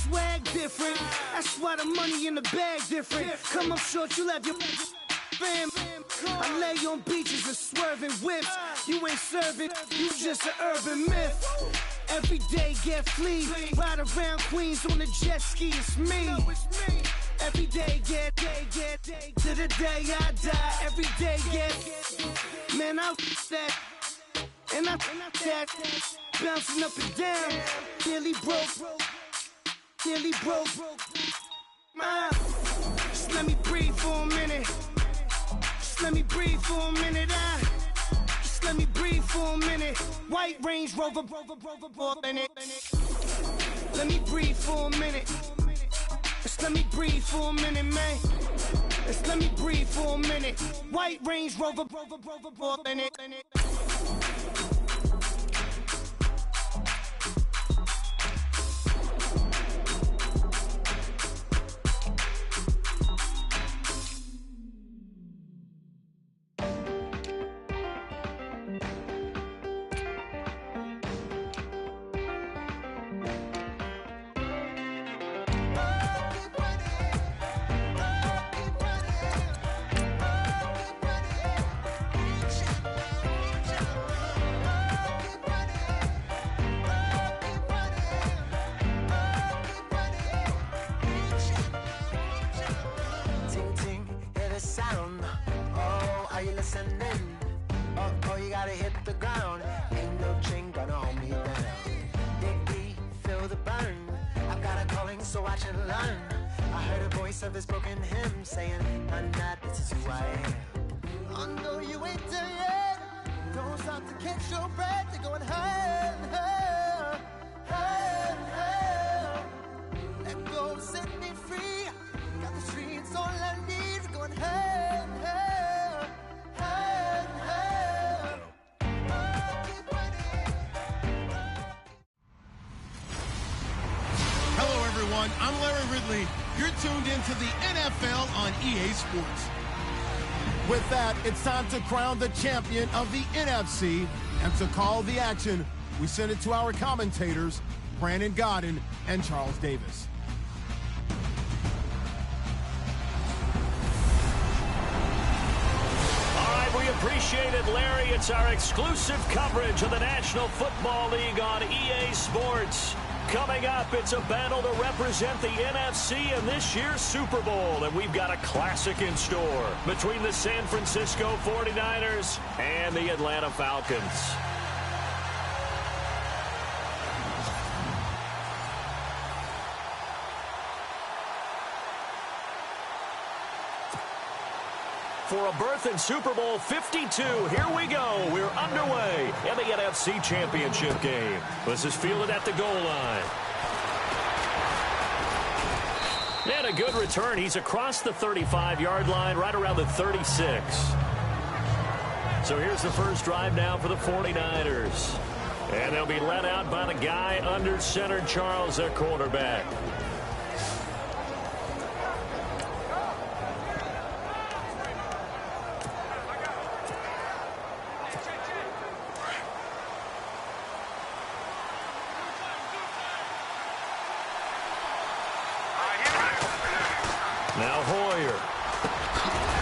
swag different. That's why the money in the bag different. Come up short, you left your fam. I lay on beaches and swerving whips. You ain't serving, you just an urban myth. Every day get flea, ride around Queens on the jet ski, it's me. Every day get to the day I die. Every day get, man, I that, and I that, bouncing up and down, nearly broke. Just let me breathe for a minute. Just let me breathe for a minute. Just let me breathe for a minute. White Range Rover, in it. Let me breathe for a minute. Just let me breathe for a minute, man. Just let me breathe for a minute. White Range Rover, in it. Oh, you gotta hit the ground. Ain't no chain gonna hold me down. Dig deep, feel the burn. I've got a calling, so I should learn. I heard a voice of this broken hymn saying, I'm not, this is who I am. I know you ain't there yet. Don't stop to catch your breath. You're going higher and higher, higher and higher. Let go, set me free. Got the streets all I need. We're going higher and higher. Hello, everyone. I'm Larry Ridley. You're tuned into the NFL on EA Sports. With that, it's time to crown the champion of the NFC. And to call the action, we send it to our commentators, Brandon Godden and Charles Davis. We appreciate it, Larry. It's our exclusive coverage of the National Football League on EA Sports. Coming up, it's a battle to represent the NFC in this year's Super Bowl, and we've got a classic in store between the San Francisco 49ers and the Atlanta Falcons. For a berth in Super Bowl 52, here we go. We're underway in the NFC Championship game. This is fielded at the goal line. And a good return. He's across the 35-yard line, right around the 36. So here's the first drive now for the 49ers. And they'll be led out by the guy under center, Charles, their quarterback. Now Hoyer.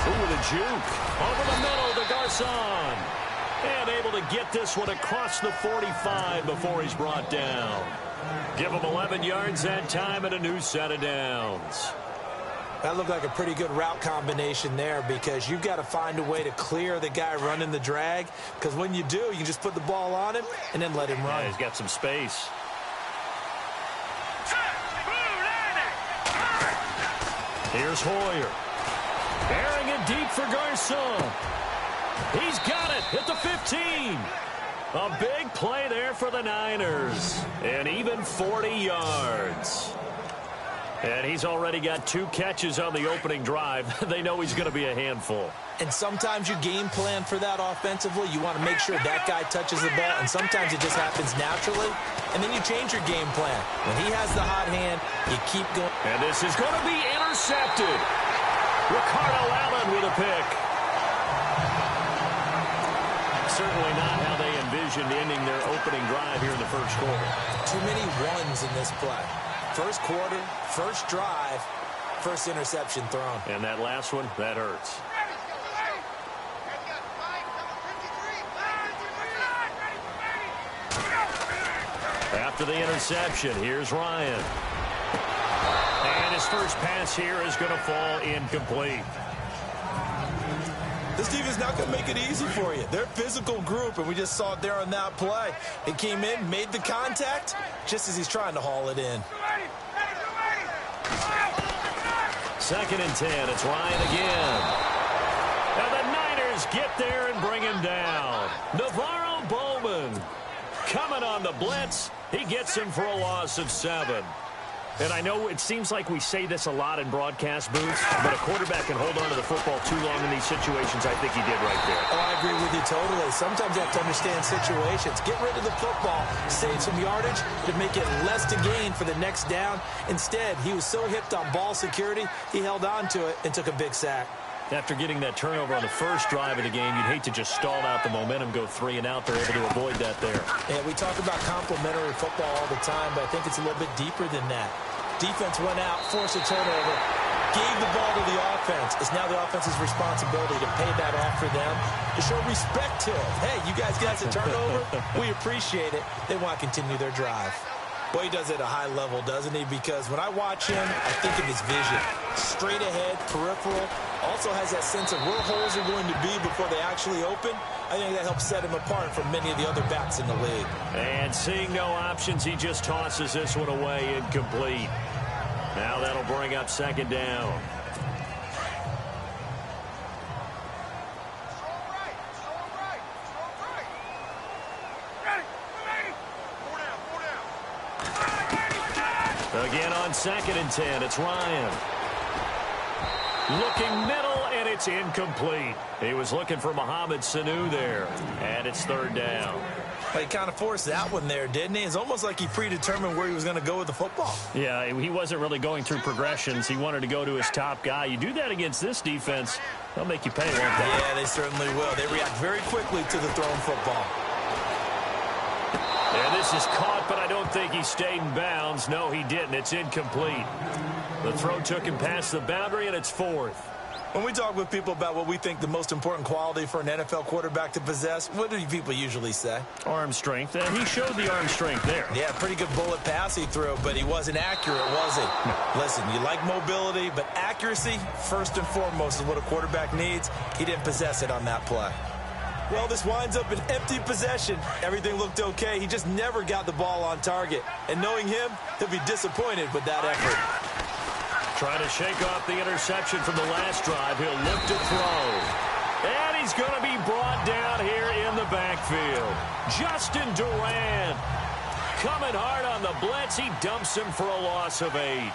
Ooh, the juke. Over the middle to Garcon. And able to get this one across the 45 before he's brought down. Give him 11 yards that time and a new set of downs. That looked like a pretty good route combination there because you've got to find a way to clear the guy running the drag, because when you do, you can just put the ball on him and then let him run. Yeah, he's got some space. Here's Hoyer. Airing it deep for Garcon. He's got it at the 15. A big play there for the Niners. And even 40 yards. And he's already got 2 catches on the opening drive. They know he's going to be a handful. And sometimes you game plan for that offensively. You want to make sure that guy touches the ball, and sometimes it just happens naturally, and then you change your game plan. When he has the hot hand, you keep going. And this is going to be intercepted. Ricardo Allen with a pick. Certainly not how they envisioned ending their opening drive here in the first quarter. Too many ones in this play. First quarter, first drive, first interception thrown. And that last one, that hurts. After the interception, here's Ryan. And his first pass here is going to fall incomplete. This team is not going to make it easy for you. They're a physical group, and we just saw it there on that play. It came in, made the contact, just as he's trying to haul it in. 2nd and 10. It's Ryan again. Now the Niners get there and bring him down. Navarro Bowman coming on the blitz. He gets him for a loss of 7. And I know it seems like we say this a lot in broadcast booths, but a quarterback can hold on to the football too long in these situations. I think he did right there. Oh, I agree with you totally. Sometimes you have to understand situations. Get rid of the football, save some yardage to make it less to gain for the next down. Instead, he was so hipped on ball security, he held on to it and took a big sack. After getting that turnover on the first drive of the game, you'd hate to just stall out the momentum, go 3 and out. They're able to avoid that there. Yeah, we talk about complementary football all the time, but I think it's a little bit deeper than that. Defense went out, forced a turnover, gave the ball to the offense. It's now the offense's responsibility to pay that off for them, to show respect to it. Hey, you guys got a turnover? We appreciate it. They want to continue their drive. Boy, he does it at a high level, doesn't he? Because when I watch him, I think of his vision. Straight ahead, peripheral. Also has that sense of where holes are going to be before they actually open. I think that helps set him apart from many of the other backs in the league. And seeing no options, he just tosses this one away incomplete. Now that'll bring up 2nd down. Again on 2nd and 10, it's Ryan. Looking middle, and it's incomplete. He was looking for Mohamed Sanu there, and it's 3rd down. Well, he kind of forced that one there, didn't he? It's almost like he predetermined where he was going to go with the football. Yeah, he wasn't really going through progressions. He wanted to go to his top guy. You do that against this defense, they'll make you pay, won't they? Yeah, they certainly will. They react very quickly to the thrown football. And this is caught, but I don't think he stayed in bounds. No, he didn't. It's incomplete. The throw took him past the boundary, and it's 4th. When we talk with people about what we think the most important quality for an NFL quarterback to possess, what do people usually say? Arm strength. And he showed the arm strength there. Yeah, pretty good bullet pass he threw, but he wasn't accurate, was he? No. Listen, you like mobility, but accuracy, first and foremost, is what a quarterback needs. He didn't possess it on that play. Well, this winds up an empty possession. Everything looked okay. He just never got the ball on target. And knowing him, he'll be disappointed with that effort. Trying to shake off the interception from the last drive. He'll look to throw. And he's going to be brought down here in the backfield. Justin Durant coming hard on the blitz. He dumps him for a loss of 8.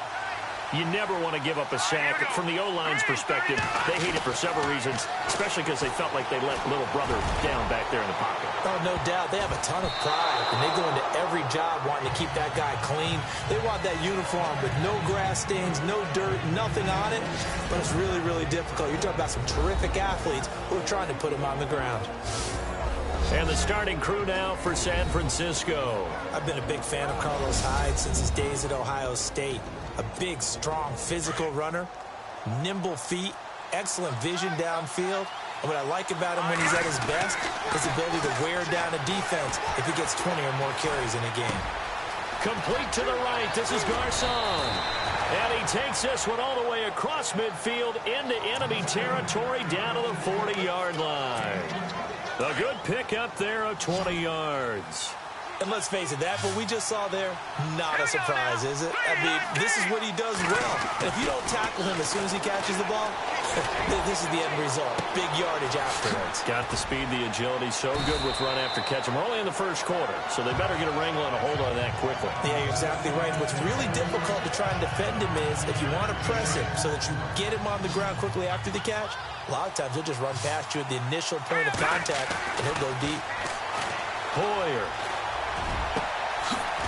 You never want to give up a sack. From the O-line's perspective, they hate it for several reasons, especially because they felt like they let little brother down back there in the pocket. Oh, no doubt. They have a ton of pride, and they go into every job wanting to keep that guy clean. They want that uniform with no grass stains, no dirt, nothing on it, but it's really, really difficult. You're talking about some terrific athletes who are trying to put him on the ground. And the starting crew now for San Francisco. I've been a big fan of Carlos Hyde since his days at Ohio State. A big, strong, physical runner, nimble feet, excellent vision downfield. And what I like about him when he's at his best is the ability to wear down a defense if he gets 20 or more carries in a game. Complete to the right. This is Garcon. And he takes this one all the way across midfield into enemy territory down to the 40-yard line. A good pick up there of 20 yards. And let's face it, that what we just saw there, not a surprise, is it? I mean, this is what he does well. And if you don't tackle him as soon as he catches the ball, this is the end result. Big yardage afterwards. Got the speed, the agility, so good with run after catch. We're only in the first quarter, so they better get a wrangle and a hold on that quickly. Yeah, you're exactly right. What's really difficult to try and defend him is if you want to press him so that you get him on the ground quickly after the catch, a lot of times he'll just run past you at the initial point of contact, and he'll go deep. Hoyer.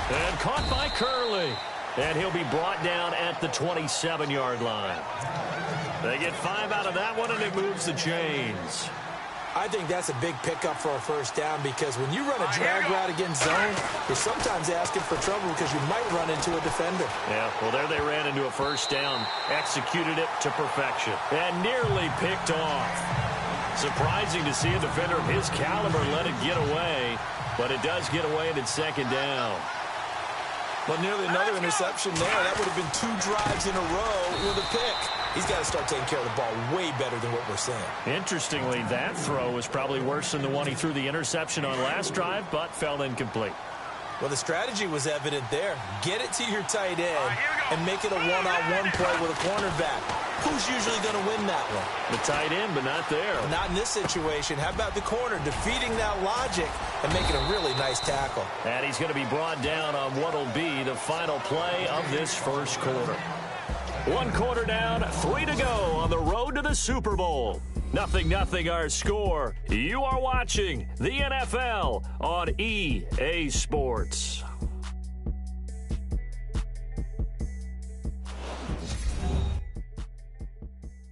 And caught by Curley. And he'll be brought down at the 27-yard line. They get 5 out of that one, and it moves the chains. I think that's a big pickup for a first down because when you run a drag route against zone, you're sometimes asking for trouble because you might run into a defender. Yeah, well, there they ran into a first down, executed it to perfection, and nearly picked off. Surprising to see a defender of his caliber let it get away, but it does get away and it's second down. Well, nearly another interception there. That would have been 2 drives in a row with a pick. He's got to start taking care of the ball way better than what we're seeing. Interestingly, that throw was probably worse than the one he threw the interception on last drive, but fell incomplete. Well, the strategy was evident there. Get it to your tight end and make it a one-on-one play with a cornerback. Who's usually going to win that one? The tight end, but not there. Not in this situation. How about the corner defeating that logic and making a really nice tackle? And he's going to be brought down on what will be the final play of this first quarter. 1 quarter down, 3 to go on the road to the Super Bowl. 0-0 our score. You are watching the NFL on EA Sports.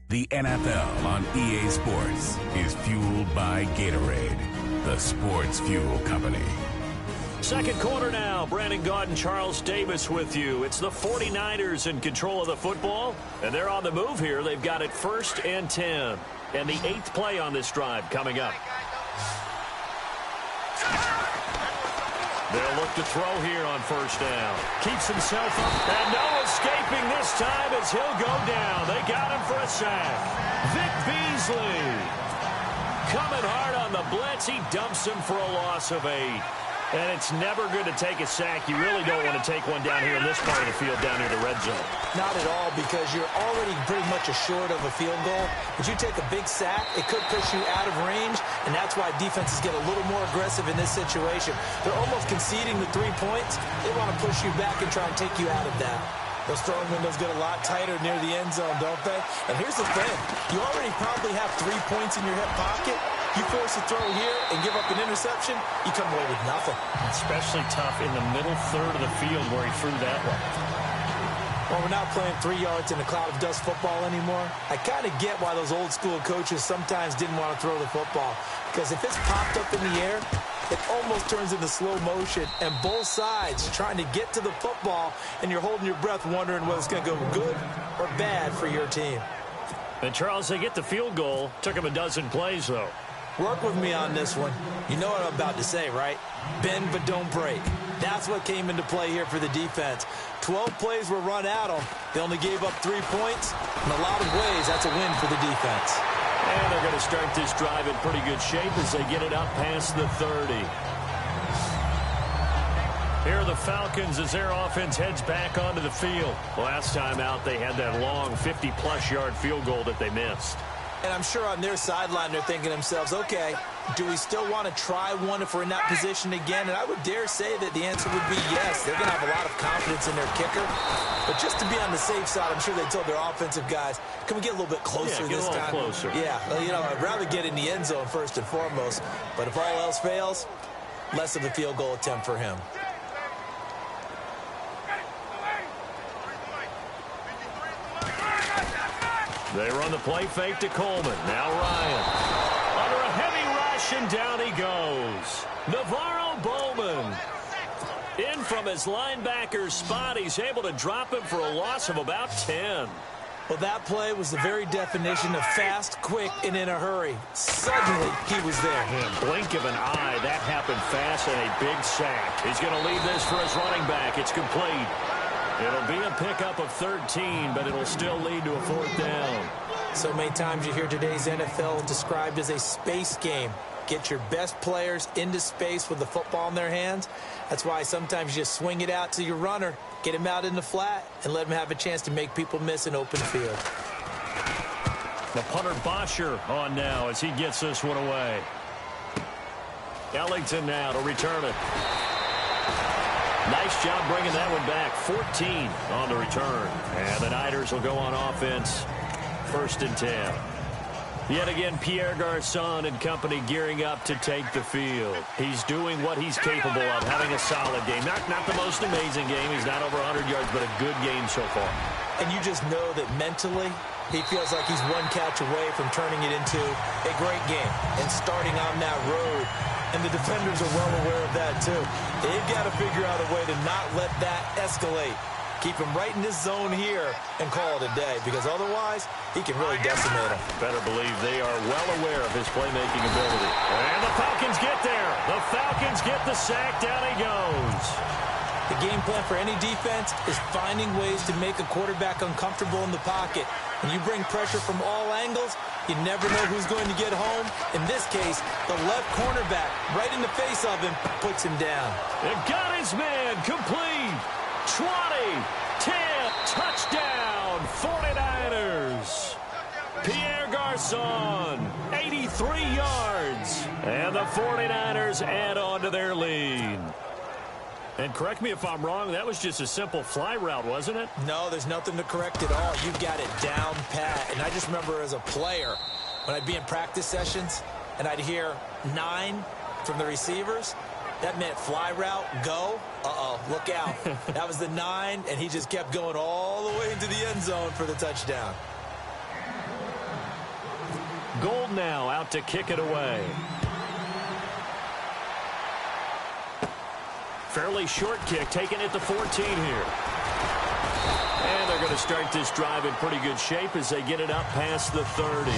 The NFL on EA Sports is fueled by Gatorade, the sports fuel company. Second quarter now. Brandon Gaudin, Charles Davis with you. It's the 49ers in control of the football, and they're on the move here. They've got it 1st and 10. And the 8th play on this drive coming up. They'll look to throw here on 1st down. Keeps himself up, and no escaping this time as he'll go down. They got him for a sack. Vic Beasley coming hard on the blitz. He dumps him for a loss of 8. And it's never good to take a sack. You really don't want to take one down here in this part of the field down near the red zone. Not at all, because you're already pretty much assured of a field goal. But you take a big sack, it could push you out of range, and that's why defenses get a little more aggressive in this situation. They're almost conceding the 3 points. They want to push you back and try and take you out of that. Those throwing windows get a lot tighter near the end zone, don't they? And here's the thing. You already probably have 3 points in your hip pocket. You force a throw here and give up an interception, you come away with nothing. Especially tough in the middle third of the field where he threw that one. Well, we're not playing 3 yards in a cloud of dust football anymore. I kind of get why those old school coaches sometimes didn't want to throw the football. Because if it's popped up in the air, it almost turns into slow motion. And both sides trying to get to the football, and you're holding your breath wondering whether it's going to go good or bad for your team. And, Charles, they get the field goal. Took them a dozen plays, though. Work with me on this one. You know what I'm about to say, right? Bend but don't break. That's what came into play here for the defense. 12 plays were run at them. They only gave up 3 points. In a lot of ways, that's a win for the defense. And they're going to start this drive in pretty good shape as they get it up past the 30. Here are the Falcons as their offense heads back onto the field. Last time out, they had that long 50-plus yard field goal that they missed. And I'm sure on their sideline they're thinking to themselves, okay, do we still want to try one if we're in that position again? And I would dare say that the answer would be yes. They're going to have a lot of confidence in their kicker. But just to be on the safe side, I'm sure they told their offensive guys, can we get a little bit closer this time? Closer. Yeah, well, you know, I'd rather get in the end zone first and foremost. But if all else fails, less of a field goal attempt for him. They run the play fake to Coleman. Now Ryan. Under a heavy rush, and down he goes. Navarro Bowman. In from his linebacker's spot. He's able to drop him for a loss of about 10. Well, that play was the very definition of fast, quick, and in a hurry. Suddenly, he was there. In a blink of an eye, that happened fast and a big sack. He's going to leave this for his running back. It's complete. It'll be a pickup of 13, but it'll still lead to a 4th down. So many times you hear today's NFL described as a space game. Get your best players into space with the football in their hands. That's why sometimes you just swing it out to your runner, get him out in the flat, and let him have a chance to make people miss an open field. The punter Bosher on now as he gets this one away. Ellington now to return it. Nice job bringing that one back. 14 on the return. And the Niners will go on offense. 1st and 10. Yet again, Pierre Garçon and company gearing up to take the field. He's doing what he's capable of, having a solid game. Not the most amazing game. He's not over 100 yards, but a good game so far. And you just know that mentally, He feels like he's one catch away from turning it into a great game and starting on that road. And the defenders are well aware of that, too. They've got to figure out a way to not let that escalate. Keep him right in this zone here and call it a day, because otherwise he can really decimate him. Better believe they are well aware of his playmaking ability. And the Falcons get there. The Falcons get the sack. Down he goes. The game plan for any defense is finding ways to make a quarterback uncomfortable in the pocket. When you bring pressure from all angles, you never know who's going to get home. In this case, the left cornerback, right in the face of him, puts him down. It got his man complete. 20, 10, touchdown, 49ers. Pierre Garçon, 83 yards. And the 49ers add on to their lead. And correct me if I'm wrong, that was just a simple fly route, wasn't it? No, there's nothing to correct at all. You've got it down pat. And I just remember as a player, when I'd be in practice sessions and I'd hear 9 from the receivers, that meant fly route, go. Uh-oh, look out. That was the 9, and he just kept going all the way into the end zone for the touchdown. Gold now out to kick it away. Fairly short kick, taking it to 14 here. And they're going to start this drive in pretty good shape as they get it up past the 30.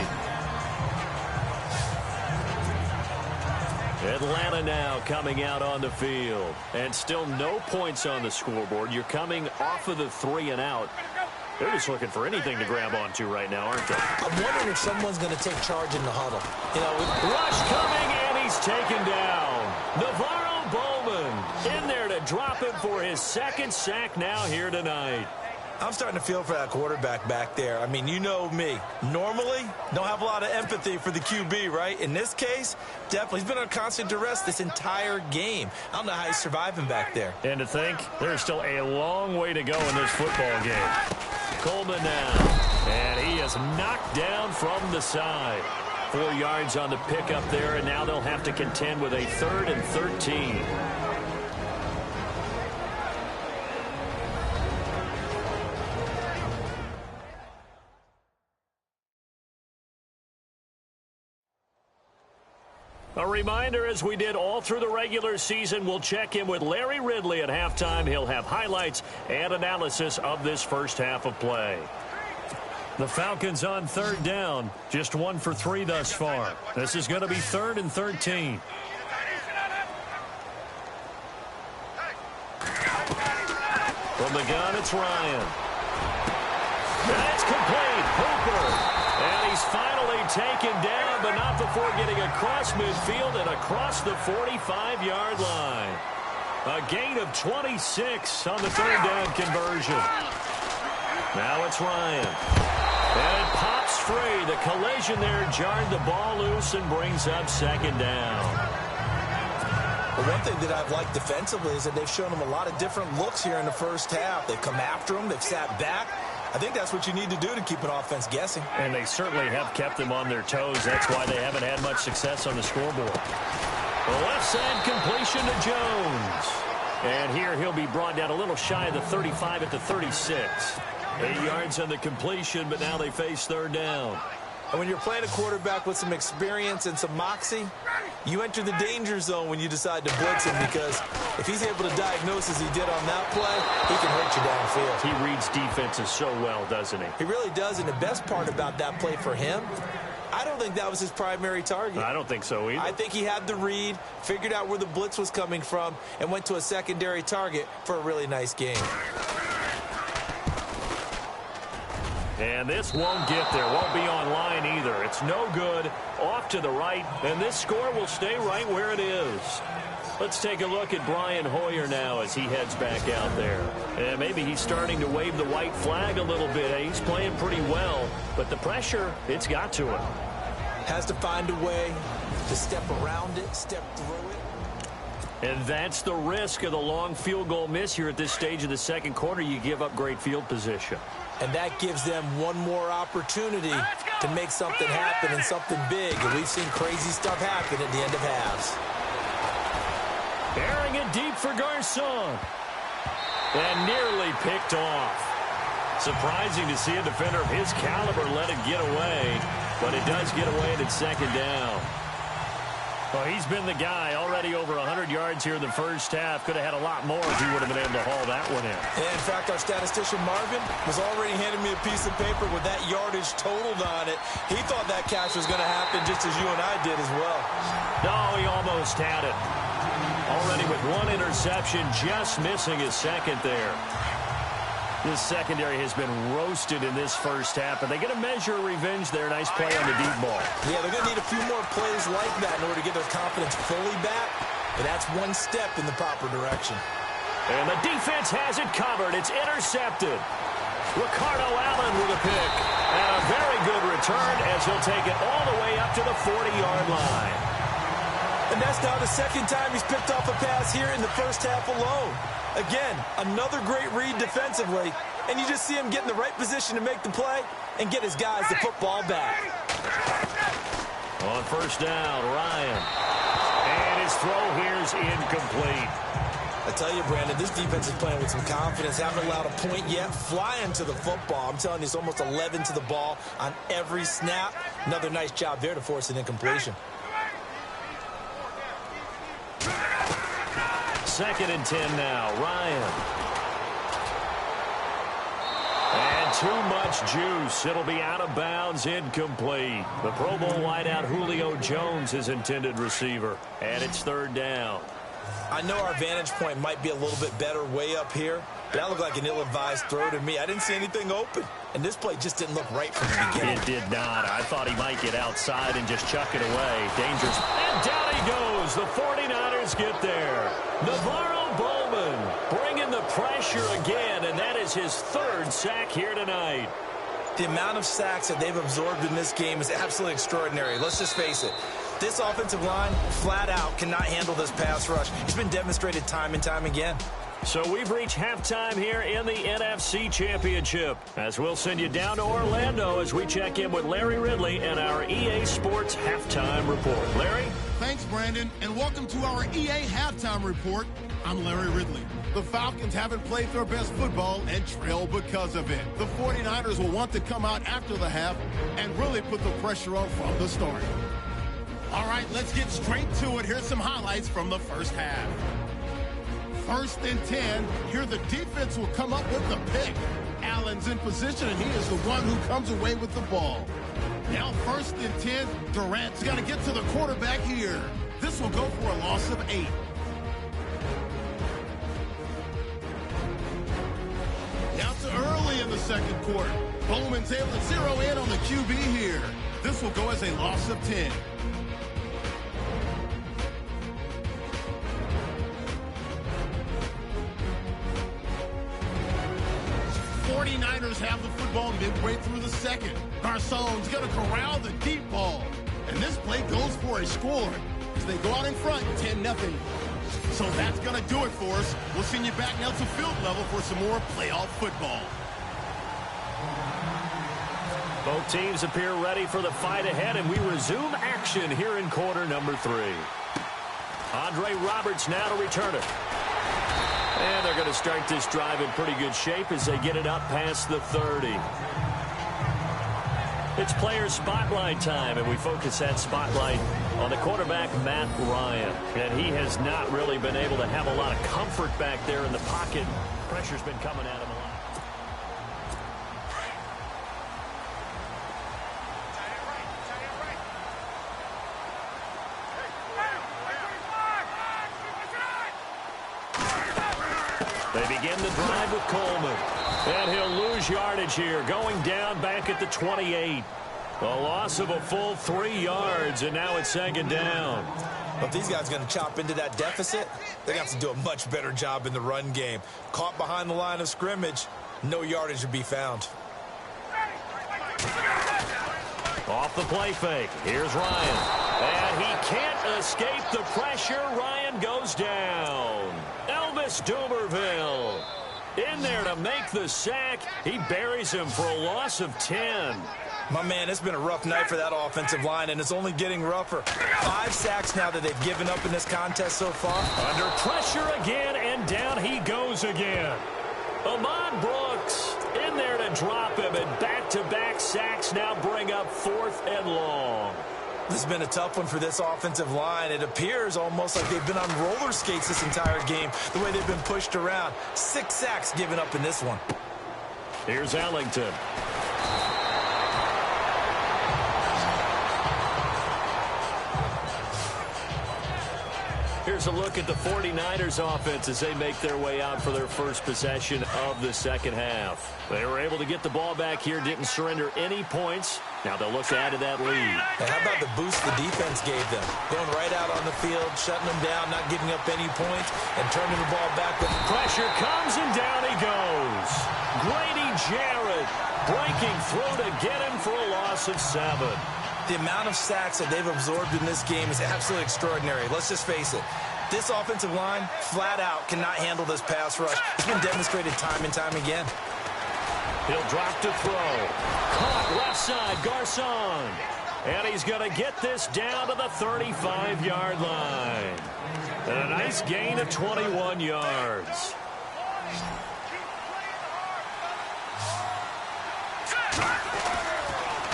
Atlanta now coming out on the field. And still no points on the scoreboard. You're coming off of the 3 and out. They're just looking for anything to grab onto right now, aren't they? I'm wondering if someone's going to take charge in the huddle. You know, Rush coming, and he's taken down. Navarro Bowman in there to drop him for his second sack now here tonight. I'm starting to feel for that quarterback back there. I mean, you know me. Normally, don't have a lot of empathy for the QB, right? In this case, definitely. He's been on constant duress this entire game. I don't know how he's surviving back there. And to think, there's still a long way to go in this football game. Coleman now, and he is knocked down from the side. 4 yards on the pickup there, and now they'll have to contend with a 3rd and 13. A reminder, as we did all through the regular season, we'll check in with Larry Ridley at halftime. He'll have highlights and analysis of this first half of play. The Falcons on 3rd down, just 1 for 3 thus far. This is going to be 3rd and 13. From the gun, it's Ryan. That's complete. Hooper. And he's finally taken down, but not before getting across midfield and across the 45-yard line. A gain of 26 on the 3rd down conversion. Now it's Ryan. And it pops free. The collision there jarred the ball loose and brings up 2nd down. Well, one thing that I've liked defensively is that they've shown him a lot of different looks here in the first half. They've come after him. They've sat back. I think that's what you need to do to keep an offense guessing. And they certainly have kept them on their toes. That's why they haven't had much success on the scoreboard. The left side completion to Jones. And here he'll be brought down a little shy of the 35 at the 36. 8 yards on the completion, but now they face 3rd down. And when you're playing a quarterback with some experience and some moxie, you enter the danger zone when you decide to blitz him, because if he's able to diagnose as he did on that play, he can hurt you downfield. He reads defenses so well, doesn't he? He really does, and the best part about that play for him, I don't think that was his primary target. I don't think so either. I think he had the read, figured out where the blitz was coming from, and went to a secondary target for a really nice game. And this won't get there. Won't be online either. It's no good. Off to the right. And this score will stay right where it is. Let's take a look at Brian Hoyer now as he heads back out there. And maybe he's starting to wave the white flag a little bit. He's playing pretty well. But the pressure, it's got to him. Has to find a way to step around it, step through it. And that's the risk of the long field goal miss here at this stage of the second quarter. You give up great field position. And that gives them one more opportunity to make something happen and something big. And we've seen crazy stuff happen at the end of halves. Airing it deep for Garçon. And nearly picked off. Surprising to see a defender of his caliber let it get away, but it does get away and it's second down. Well, he's been the guy already over 100 yards here in the first half. Could have had a lot more if he would have been able to haul that one in. Yeah, in fact, our statistician Marvin was already handing me a piece of paper with that yardage totaled on it. He thought that catch was going to happen just as you and I did as well. No, he almost had it. Already with one interception, just missing his second there. This secondary has been roasted in this first half, but they get a measure of revenge there. Nice play on the deep ball. Yeah, they're going to need a few more plays like that in order to get their confidence fully back, but that's one step in the proper direction. And the defense has it covered. It's intercepted. Ricardo Allen with a pick. And a very good return as he'll take it all the way up to the 40-yard line. And that's now the second time he's picked off a pass here in the first half alone. Again, another great read defensively, and you just see him get in the right position to make the play and get his guys the football back. On first down, Ryan. And his throw here is incomplete. I tell you, Brandon, this defense is playing with some confidence. Haven't allowed a point yet. Flying to the football. I'm telling you, it's almost 11 to the ball on every snap. Another nice job there to force an incompletion. Second and 10 now, Ryan. And too much juice. It'll be out of bounds, incomplete. The Pro Bowl wideout Julio Jones is intended receiver. And it's third down. I know our vantage point might be a little bit better way up here, but that looked like an ill-advised throw to me. I didn't see anything open, and this play just didn't look right from the beginning. It did not. I thought he might get outside and just chuck it away. Dangerous. And down he goes. The 49ers get there. Navarro Bowman bringing the pressure again, and that is his third sack here tonight. The amount of sacks that they've absorbed in this game is absolutely extraordinary. Let's just face it. This offensive line, flat out, cannot handle this pass rush. It's been demonstrated time and time again. So we've reached halftime here in the NFC Championship, as we'll send you down to Orlando as we check in with Larry Ridley and our EA Sports Halftime Report. Larry? Thanks, Brandon, and welcome to our EA Halftime Report. I'm Larry Ridley. The Falcons haven't played their best football and trail because of it. The 49ers will want to come out after the half and really put the pressure on from the start. All right, let's get straight to it. Here's some highlights from the first half. First and 10. Here the defense will come up with the pick. Allen's in position, and he is the one who comes away with the ball. Now first and 10. Durant's got to get to the quarterback here. This will go for a loss of 8. Now to early in the second quarter. Bowman's able to zero in on the QB here. This will go as a loss of 10. 49ers have the football midway through the second. Garçon's going to corral the deep ball. And this play goes for a score as they go out in front 10-0. So that's going to do it for us. We'll send you back now to field level for some more playoff football. Both teams appear ready for the fight ahead, and we resume action here in quarter number 3. Andre Roberts now to return it. And they're going to start this drive in pretty good shape as they get it up past the 30. It's player spotlight time, and we focus that spotlight on the quarterback, Matt Ryan. And he has not really been able to have a lot of comfort back there in the pocket. Pressure's been coming at him a lot. They begin the drive with Coleman. And he'll lose yardage here, going down back at the 28. A loss of a full 3 yards, and now it's second down. Well, if these guys are going to chop into that deficit, they're going to have to do a much better job in the run game. Caught behind the line of scrimmage, no yardage to be found. Off the play fake. Here's Ryan. And he can't escape the pressure. Ryan goes down. Elvis Dumervil in there to make the sack. He buries him for a loss of 10. My man, it's been a rough night for that offensive line, and it's only getting rougher. 5 sacks now that they've given up in this contest so far. Under pressure again, and down he goes again. Ahmad Brooks in there to drop him, and back-to-back sacks now bring up 4th and long. This has been a tough one for this offensive line. It appears almost like they've been on roller skates this entire game, the way they've been pushed around. 6 sacks given up in this one. Here's Ellington. Here's a look at the 49ers offense as they make their way out for their first possession of the second half. They were able to get the ball back here, didn't surrender any points. Now they'll look to add to that lead. And how about the boost the defense gave them? Going right out on the field, shutting them down, not giving up any points, and turning the ball back. With pressure comes, and down he goes. Grady Jarrett breaking through to get him for a loss of 7. The amount of sacks that they've absorbed in this game is absolutely extraordinary. Let's just face it. This offensive line, flat out, cannot handle this pass rush. It's been demonstrated time and time again. He'll drop to throw. Caught left side, Garcon. And he's going to get this down to the 35-yard line. And a nice gain of 21 yards.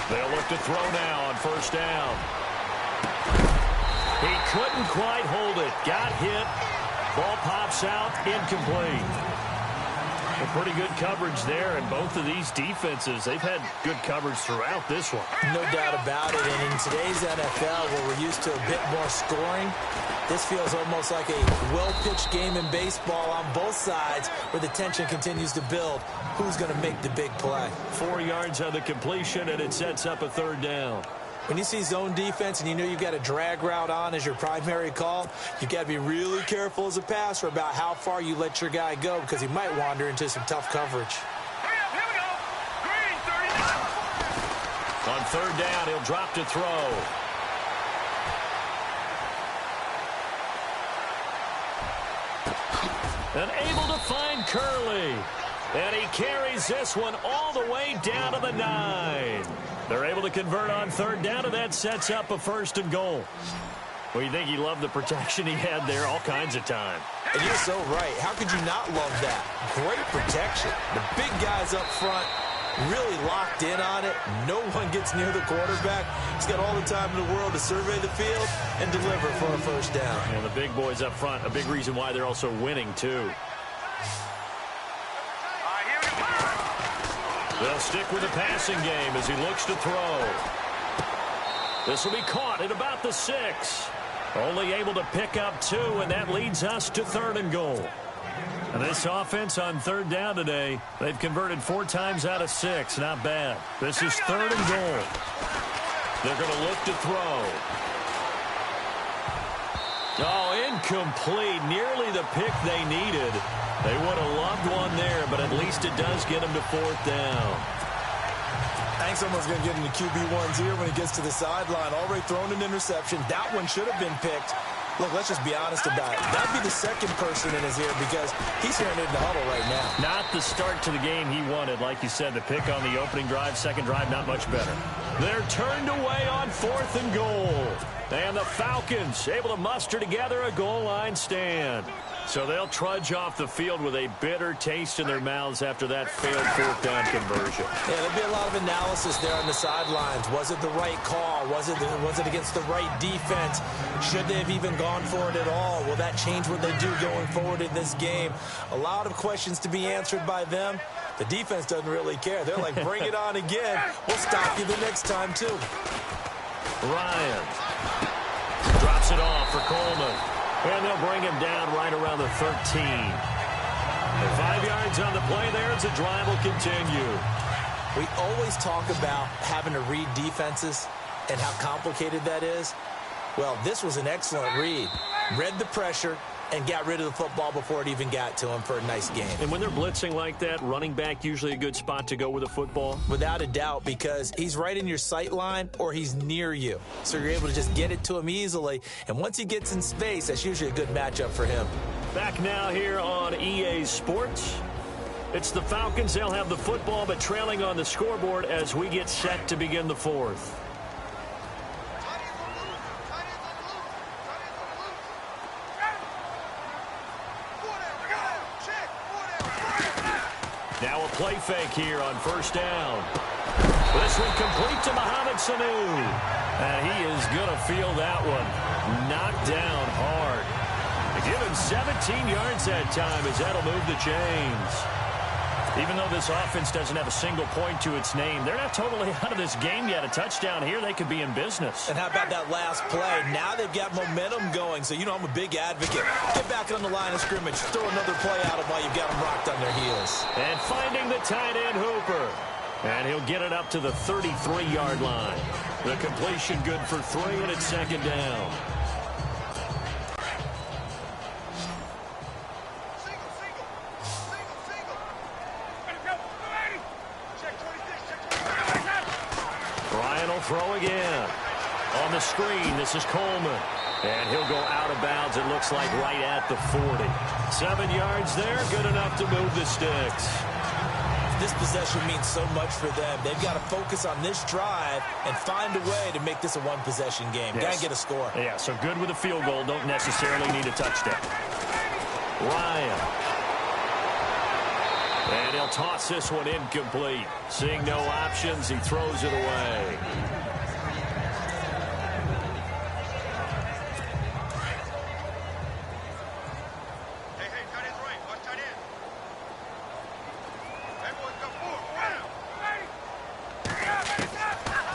They'll look to throw now on first down. He couldn't quite hold it. Got hit. Ball pops out, incomplete. A pretty good coverage there, and both of these defenses, they've had good coverage throughout this one. No doubt about it, and in today's NFL, where we're used to a bit more scoring, this feels almost like a well-pitched game in baseball on both sides where the tension continues to build. Who's going to make the big play? 4 yards on the completion, and it sets up a third down. When you see zone defense and you know you've got a drag route on as your primary call, you've got to be really careful as a passer about how far you let your guy go because he might wander into some tough coverage. Here we go. Green, 39. On third down, he'll drop to throw. And able to find Curley. And he carries this one all the way down to the 9. They're able to convert on third down, and that sets up a 1st and goal. Well, you think he loved the protection he had there all kinds of time. And you're so right. How could you not love that? Great protection. The big guys up front really locked in on it. No one gets near the quarterback. He's got all the time in the world to survey the field and deliver for a 1st down. And the big boys up front, a big reason why they're also winning, too. They'll stick with the passing game as he looks to throw. This will be caught at about the 6. Only able to pick up 2, and that leads us to 3rd and goal. And this offense on third down today, they've converted 4 times out of 6. Not bad. This is 3rd and goal. They're going to look to throw. Oh, incomplete. Nearly the pick they needed. They would have loved one there, but at least it does get him to 4th down. I think someone's going to get into QB1's ear when he gets to the sideline. Already thrown an interception. That one should have been picked. Look, let's just be honest about it. That'd be the second person in his ear because he's hearing it in the huddle right now. Not the start to the game he wanted. Like you said, the pick on the opening drive, second drive, not much better. They're turned away on 4th and goal. And the Falcons able to muster together a goal line stand. So they'll trudge off the field with a bitter taste in their mouths after that failed 4th down conversion. Yeah, there'll be a lot of analysis there on the sidelines. Was it the right call? Was it against the right defense? Should they have even gone for it at all? Will that change what they do going forward in this game? A lot of questions to be answered by them. The defense doesn't really care. They're like, bring it on again. We'll stop you the next time, too. Ryan drops it off for Coleman. And they'll bring him down right around the 13. And 5 yards on the play there as the drive will continue. We always talk about having to read defenses and how complicated that is. Well, this was an excellent read. Read the pressure and got rid of the football before it even got to him for a nice game. And when they're blitzing like that, running back usually a good spot to go with the football? Without a doubt, because he's right in your sight line or he's near you. So you're able to just get it to him easily. And once he gets in space, that's usually a good matchup for him. Back now here on EA Sports. It's the Falcons. They'll have the football, but trailing on the scoreboard as we get set to begin the 4th. Now a play fake here on first down. This one complete to Mohamed Sanu. And he is going to feel that one knocked down hard. To give him 17 yards that time as that'll move the chains. Even though this offense doesn't have a single point to its name, they're not totally out of this game yet. A touchdown here, they could be in business. And how about that last play? Now they've got momentum going. So, you know, I'm a big advocate. Get back on the line of scrimmage. Throw another play at them while you've got them rocked on their heels. And finding the tight end, Hooper. And he'll get it up to the 33-yard line. The completion good for 3, and it's second down. Throw again. On the screen, this is Coleman. And he'll go out of bounds, it looks like, right at the 40. 7 yards there, good enough to move the sticks. This possession means so much for them. They've got to focus on this drive and find a way to make this a one-possession game. Yes. Got to get a score. Yeah, so good with a field goal. Don't necessarily need a touchdown. Ryan. And he'll toss this one incomplete. Seeing no options, he throws it away.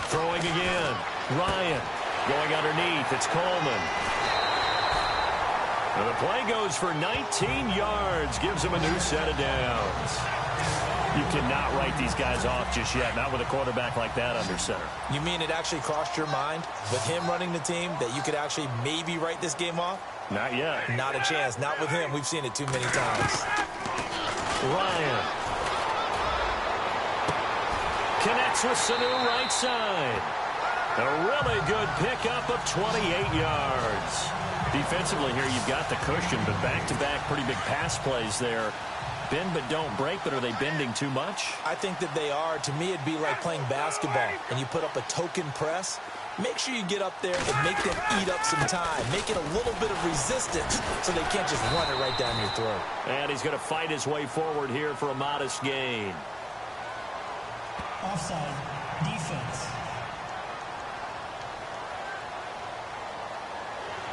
Throwing again. Ryan going underneath. It's Coleman. And the play goes for 19 yards. Gives him a new set of downs. You cannot write these guys off just yet. Not with a quarterback like that under center. You mean it actually crossed your mind with him running the team that you could actually maybe write this game off? Not yet. Not a chance. Not with him. We've seen it too many times. Ryan. Connects with Sanu right side. A really good pickup of 28 yards. Defensively here, you've got the cushion, but back-to-back pretty big pass plays there. Bend but don't break, but are they bending too much? I think that they are. To me, it'd be like playing basketball, and you put up a token press. Make sure you get up there and make them eat up some time. Make it a little bit of resistance so they can't just run it right down your throat. And he's going to fight his way forward here for a modest gain. Offside, defense.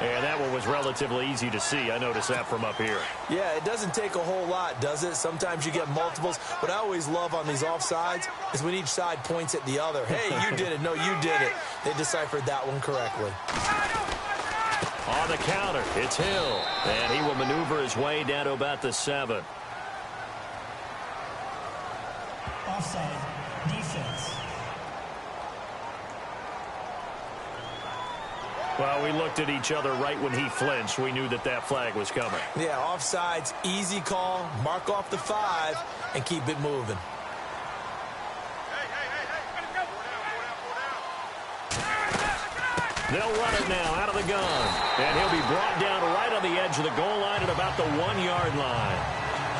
And that one was relatively easy to see. I noticed that from up here. Yeah, it doesn't take a whole lot, does it? Sometimes you get multiples. What I always love on these offsides is when each side points at the other. Hey, you did it. No, you did it. They deciphered that one correctly. On the counter, it's Hill. And he will maneuver his way down to about the 7. Offside, defense. Well, we looked at each other right when he flinched. We knew that that flag was coming. Yeah, offsides, easy call. Mark off the 5 and keep it moving. They'll run it now out of the gun. And he'll be brought down right on the edge of the goal line at about the 1-yard line.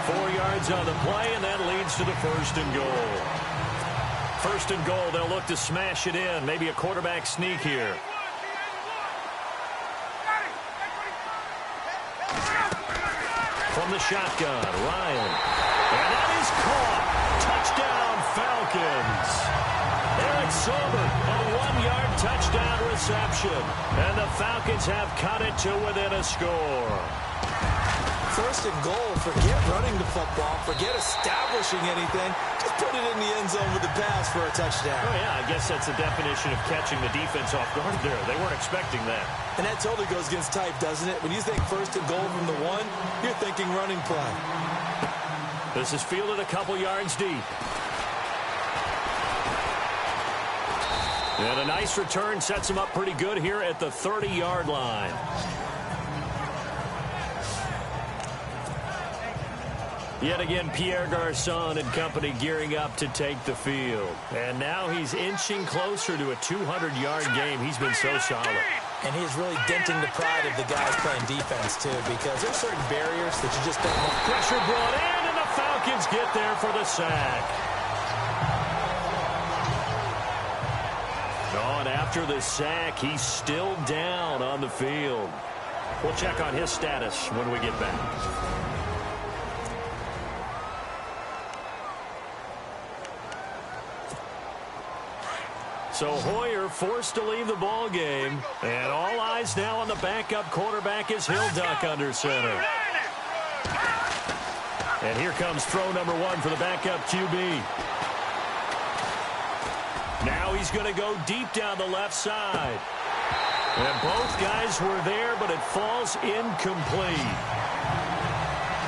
4 yards on the play, and that leads to the 1st and goal. 1st and goal, they'll look to smash it in. Maybe a quarterback sneak here. From the shotgun, Ryan. And that is caught. Touchdown, Falcons. Eric Silver, a 1-yard touchdown reception. And the Falcons have cut it to within a score. 1st and goal, forget running the football, forget establishing anything. Just put it in the end zone with the pass for a touchdown. Oh, yeah, I guess that's the definition of catching the defense off guard there. They weren't expecting that. And that totally goes against type, doesn't it? When you think 1st and goal from the 1, you're thinking running play. This is fielded a couple yards deep. And a nice return sets him up pretty good here at the 30-yard line. Yet again, Pierre Garçon and company gearing up to take the field. And now he's inching closer to a 200-yard game. He's been so solid. And he's really denting the pride of the guys playing defense, too, because there's certain barriers that you just don't want. Pressure brought in, and the Falcons get there for the sack. Oh, and after the sack, he's still down on the field. We'll check on his status when we get back. So Hoyer forced to leave the ball game, and all eyes now on the backup quarterback as he'll duck under center. And here comes throw number 1 for the backup QB. Now he's going to go deep down the left side. And both guys were there, but it falls incomplete.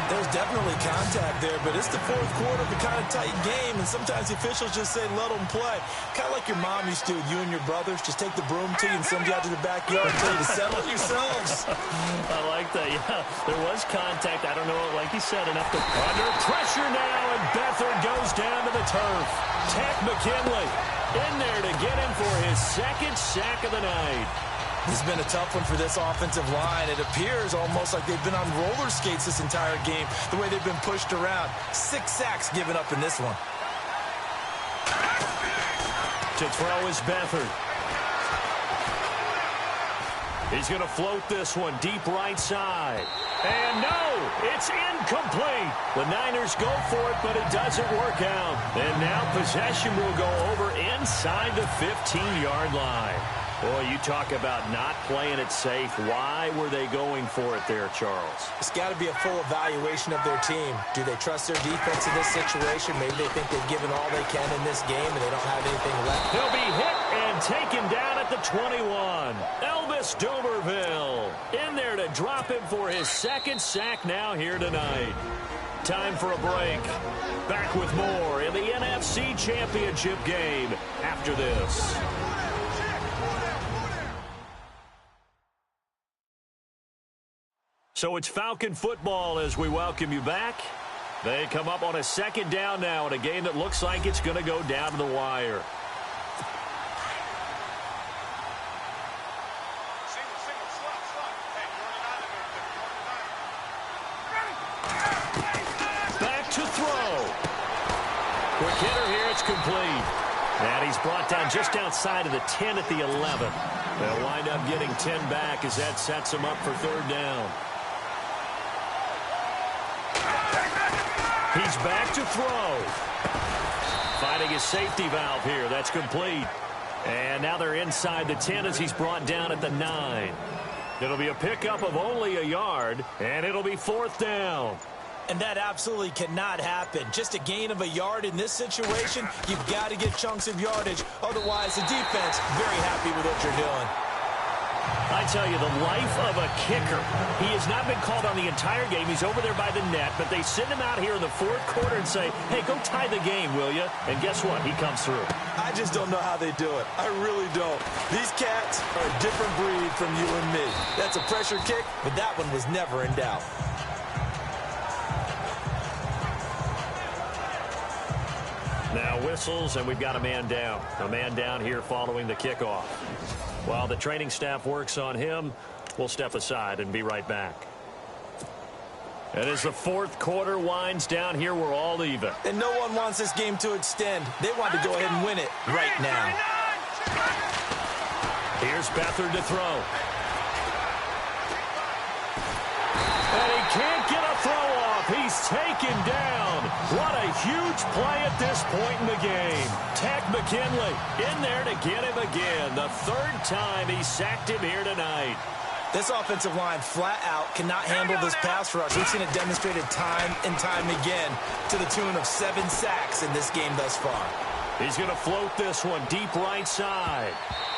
There's definitely contact there, but it's the fourth quarter of a kind of tight game, and sometimes the officials just say, let them play. Kind of like your mom used to with you and your brothers. Just take the broom to you and send you out to the backyard and tell you to settle it yourselves. I like that. Yeah, there was contact. I don't know, like you said, enough to... Under pressure now, and Beathard goes down to the turf. Takk McKinley in there to get him for his second sack of the night. This has been a tough one for this offensive line. It appears almost like they've been on roller skates this entire game, the way they've been pushed around. 6 sacks given up in this one. To throw is Beathard. He's going to float this one deep right side. And no, it's incomplete. The Niners go for it, but it doesn't work out. And now possession will go over inside the 15-yard line. Boy, you talk about not playing it safe. Why were they going for it there, Charles? It's got to be a full evaluation of their team. Do they trust their defense in this situation? Maybe they think they've given all they can in this game and they don't have anything left. He'll be hit and taken down at the 21. Elvis Dumervil in there to drop him for his second sack now here tonight. Time for a break. Back with more in the NFC Championship game after this. So it's Falcon football as we welcome you back. They come up on a second down now in a game that looks like it's going to go down to the wire. Back to throw. Quick hitter here, it's complete. And he's brought down just outside of the 10 at the 11. They'll wind up getting 10 back as that sets him up for third down. He's back to throw. Finding his safety valve here. That's complete. And now they're inside the 10 as he's brought down at the 9. It'll be a pickup of only a yard, and it'll be fourth down. And that absolutely cannot happen. Just a gain of a yard in this situation, you've got to get chunks of yardage. Otherwise, the defense very happy with what you're doing. I tell you, the life of a kicker. He has not been called on the entire game. He's over there by the net, but they send him out here in the fourth quarter and say, hey, go tie the game, will you? And guess what? He comes through. I just don't know how they do it. I really don't. These cats are a different breed from you and me. That's a pressure kick, but that one was never in doubt. Now whistles, and we've got a man down. A man down here following the kickoff. While the training staff works on him, we'll step aside and be right back. And as the fourth quarter winds down here, we're all even. And no one wants this game to extend. They want to go ahead and win it right now. Here's Beathard to throw. And he can't get a throw off. He's taken down. What a huge play at this point in the game. Takk McKinley in there to get him again. The third time he sacked him here tonight. This offensive line flat out cannot handle this pass rush. We've seen it demonstrated time and time again to the tune of 7 sacks in this game thus far. He's going to float this one deep right side.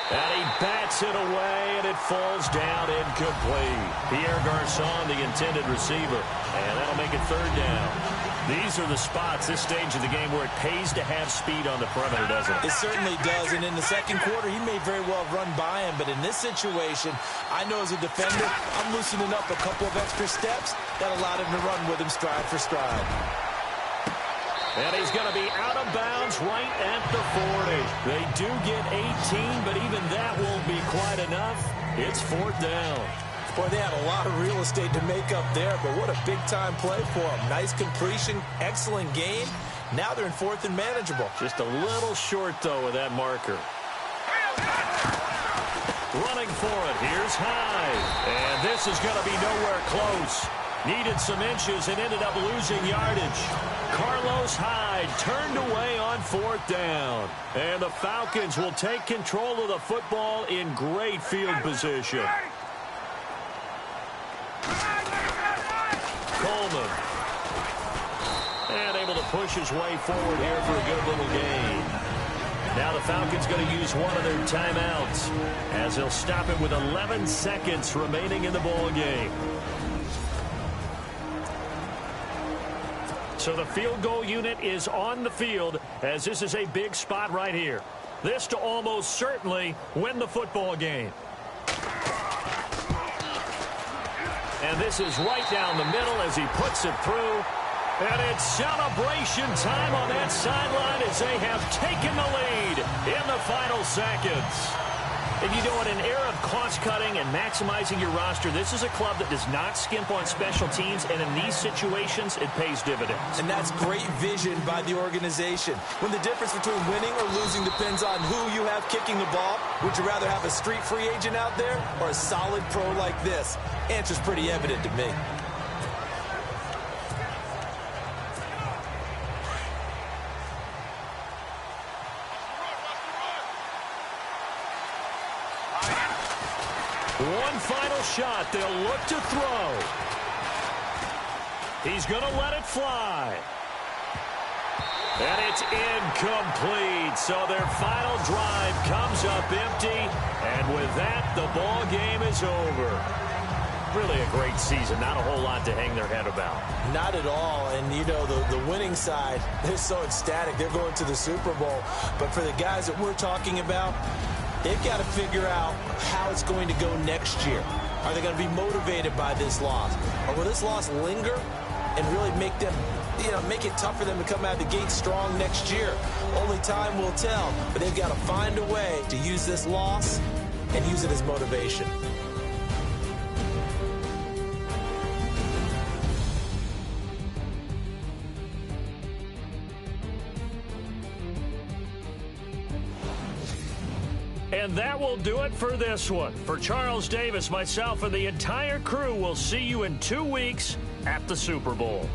And he bats it away, and it falls down incomplete. Pierre Garçon, the intended receiver. And that'll make it third down. These are the spots, this stage of the game, where it pays to have speed on the perimeter, doesn't it? It certainly does. And in the second quarter, he may very well have run by him. But in this situation, I know as a defender, I'm loosening up a couple of extra steps that allowed him to run with him stride for stride. And he's going to be out of bounds right at the 40. They do get 18, but even that won't be quite enough. It's fourth down. Boy, they had a lot of real estate to make up there, but what a big-time play for them. Nice completion, excellent game. Now they're in fourth and manageable. Just a little short, though, with that marker. Running for it. Here's Hyde. And this is going to be nowhere close. Needed some inches and ended up losing yardage. Carlos Hyde turned away on 4th down. And the Falcons will take control of the football in great field position. Coleman. And able to push his way forward here for a good little gain. Now the Falcons going to use one of their timeouts as they'll stop it with 11 seconds remaining in the ball game. So the field goal unit is on the field as this is a big spot right here. This to almost certainly win the football game. And this is right down the middle as he puts it through. And it's celebration time on that sideline as they have taken the lead in the final seconds. And you know, in an era of cost-cutting and maximizing your roster, this is a club that does not skimp on special teams, and in these situations, it pays dividends. And that's great vision by the organization. When the difference between winning or losing depends on who you have kicking the ball, would you rather have a street free agent out there or a solid pro like this? Answer's pretty evident to me. One final shot. They'll look to throw. He's going to let it fly. And it's incomplete. So their final drive comes up empty. And with that, the ball game is over. Really a great season. Not a whole lot to hang their head about. Not at all. And, you know, the winning side, they're so ecstatic. They're going to the Super Bowl. But for the guys that we're talking about, they've got to figure out how it's going to go next year. Are they going to be motivated by this loss? Or will this loss linger and really make them, make it tough for them to come out of the gate strong next year? Only time will tell. But they've got to find a way to use this loss and use it as motivation. And that will do it for this one. For Charles Davis, myself, and the entire crew, we'll see you in 2 weeks at the Super Bowl.